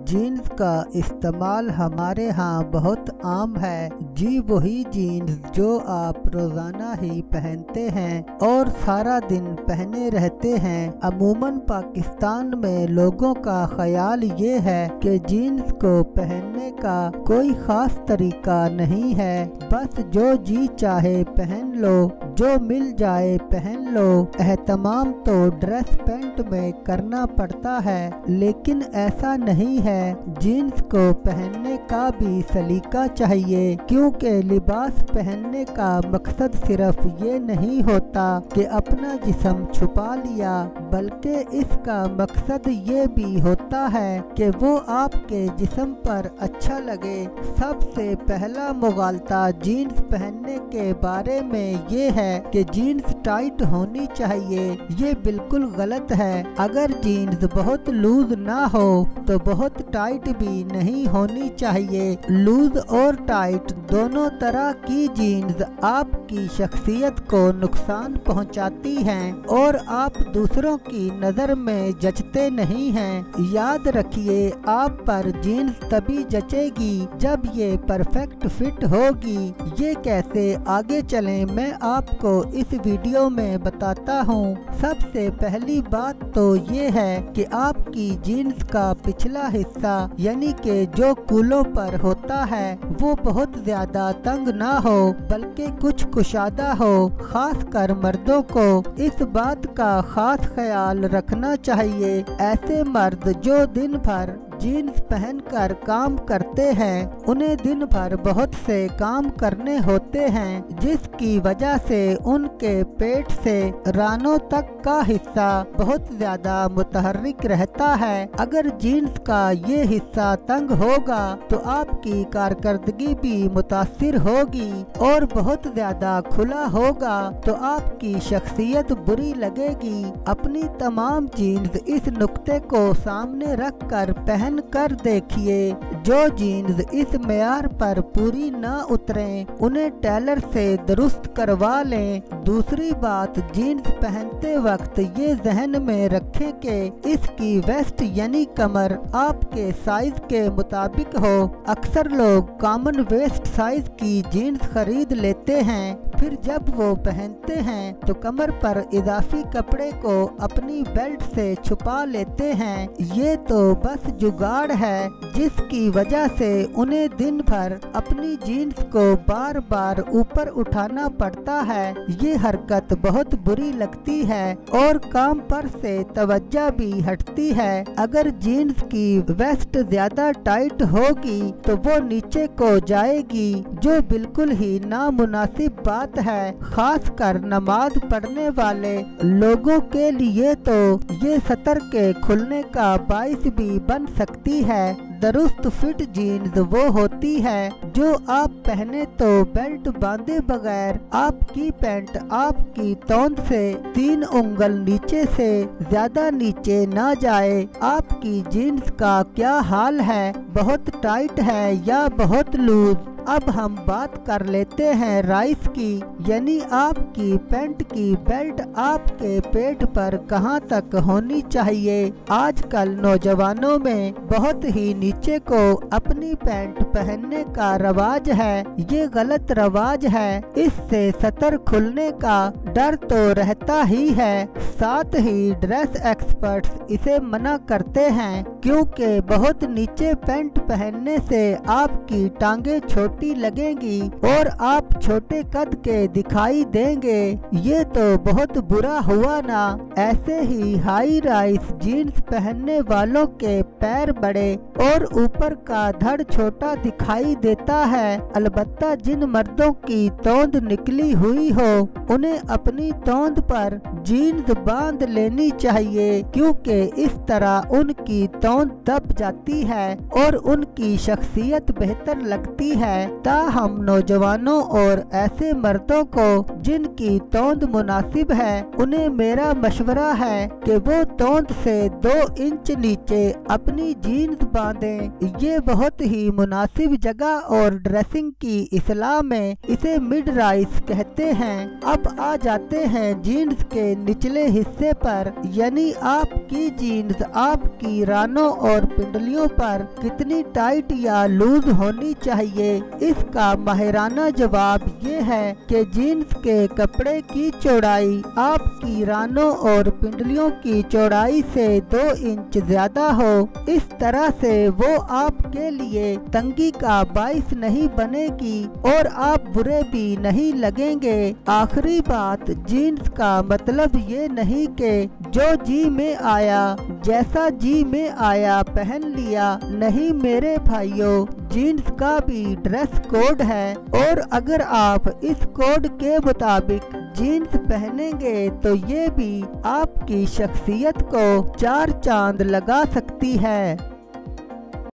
Jeans का इस्तेमाल हमारे यहाँ बहुत आम है। जी वही जीन्स जो आप रोजाना ही पहनते हैं और सारा दिन पहने रहते हैं। अमूमन पाकिस्तान में लोगों का ख्याल ये है कि जीन्स को पहनने का कोई खास तरीका नहीं है, बस जो जी चाहे पहन लो, जो मिल जाए पहन लो। एहतमाम तो ड्रेस पैंट में करना पड़ता है, लेकिन ऐसा नहीं है। जीन्स को पहनने का भी सलीका चाहिए, क्योंकि लिबास पहनने का मकसद सिर्फ ये नहीं होता कि अपना जिस्म छुपा लिया, बल्कि इसका मकसद ये भी होता है कि वो आपके जिस्म पर अच्छा लगे। सबसे पहला मुगालता जीन्स पहनने के बारे में ये है कि जीन्स टाइट होनी चाहिए। ये बिल्कुल गलत है। अगर जीन्स बहुत लूज ना हो तो बहुत टाइट भी नहीं होनी चाहिए। लूज और टाइट दोनों तरह की जीन्स आपकी शख्सियत को नुकसान पहुंचाती हैं और आप दूसरों की नज़र में जचते नहीं हैं। याद रखिए, आप पर जीन्स तभी जचेगी जब ये परफेक्ट फिट होगी। ये कैसे आगे चलें मैं आपको इस वीडियो में बताता हूँ। सबसे पहली बात तो ये है कि आपकी जीन्स का पिछला हिस्सा यानी कि जो कूलों पर होता है वो बहुत ज्यादा तंग ना हो, बल्कि कुछ कुशादा हो। खास कर मर्दों को इस बात का खास ख्याल रखना चाहिए। ऐसे मर्द जो दिन भर जीन्स पहनकर काम करते हैं, उन्हें दिन भर बहुत से काम करने होते हैं, जिसकी वजह से उनके पेट से रानों तक का हिस्सा बहुत ज्यादा मुतहर्रिक रहता है। अगर जीन्स का ये हिस्सा तंग होगा तो आपकी कारकर्दगी भी मुतासिर होगी और बहुत ज्यादा खुला होगा तो आपकी शख्सियत बुरी लगेगी। अपनी तमाम जीन्स इस नुक्ते को सामने रख कर पहन कर देखिए। जो जीन्स इस मेयार पर पूरी न उतरे, उन्हें टेलर से दुरुस्त करवा लें। दूसरी बात, जीन्स पहनते वक्त ये जहन में रखें कि इसकी वेस्ट यानी कमर आपके साइज के मुताबिक हो। अक्सर लोग कॉमन वेस्ट साइज की जीन्स खरीद लेते हैं, फिर जब वो पहनते हैं तो कमर पर इजाफी कपड़े को अपनी बेल्ट से छुपा लेते हैं। ये तो बस जुगाड़ है, जिसकी वजह से उन्हें दिन भर अपनी जीन्स को बार बार ऊपर उठाना पड़ता है। ये हरकत बहुत बुरी लगती है और काम पर से तवज्जो भी हटती है। अगर जीन्स की वेस्ट ज्यादा टाइट होगी तो वो नीचे को जाएगी, जो बिल्कुल ही नामुनासिब बात है। खास कर नमाज पढ़ने वाले लोगों के लिए तो ये सतर के खुलने का बाइस भी बन सकती है। दुरुस्त फिट जीन्स वो होती है जो आप पहने तो बेल्ट बांधे बगैर आपकी पैंट आपकी तौंद से 3 उंगल नीचे से ज्यादा नीचे ना जाए। आपकी जीन्स का क्या हाल है, बहुत टाइट है या बहुत लूज? अब हम बात कर लेते हैं राइस की, यानी आपकी पैंट की बेल्ट आपके पेट पर कहां तक होनी चाहिए। आजकल नौजवानों में बहुत ही नीचे को अपनी पैंट पहनने का रवाज है। ये गलत रवाज है। इससे सतर खुलने का डर तो रहता ही है, साथ ही ड्रेस एक्सपर्ट्स इसे मना करते हैं, क्योंकि बहुत नीचे पैंट पहनने से आपकी टांगे छोटी लगेंगी और आप छोटे कद के दिखाई देंगे। ये तो बहुत बुरा हुआ ना। ऐसे ही हाई राइस जीन्स पहनने वालों के पैर बड़े और ऊपर का धड़ छोटा दिखाई देता है। अलबत्ता जिन मर्दों की तौंद निकली हुई हो, उन्हें अपनी तौंद पर जीन्स बांध लेनी चाहिए, क्योंकि इस तरह उनकी तौंद दब जाती है और उनकी शख्सियत बेहतर लगती है। ताहम नौजवानों और ऐसे मर्दों को जिनकी तोंद मुनासिब है उन्हें मेरा मशवरा है कि वो तोंद से 2 इंच नीचे अपनी जीन्स बांधें। ये बहुत ही मुनासिब जगह और ड्रेसिंग की इस्लाह में इसे मिड राइस कहते हैं। अब आ जाते हैं जीन्स के निचले हिस्से पर, यानी आपकी जीन्स आपकी रानों और पिंडलियों पर कितनी टाइट या लूज होनी चाहिए। इसका माहिराना जवाब ये है कि जीन्स के कपड़े की चौड़ाई आपकी रानों और पिंडलियों की चौड़ाई से 2 इंच ज्यादा हो। इस तरह से वो आपके लिए तंगी का बाइस नहीं बनेगी और आप बुरे भी नहीं लगेंगे। आखिरी बात, जीन्स का मतलब ये नहीं कि जो जी में आया जैसा जी में आया पहन लिया। नहीं मेरे भाइयों, जीन्स का भी ड्रेस कोड है और अगर आप इस कोड के मुताबिक जीन्स पहनेंगे तो ये भी आपकी शख्सियत को 4 चांद लगा सकती है।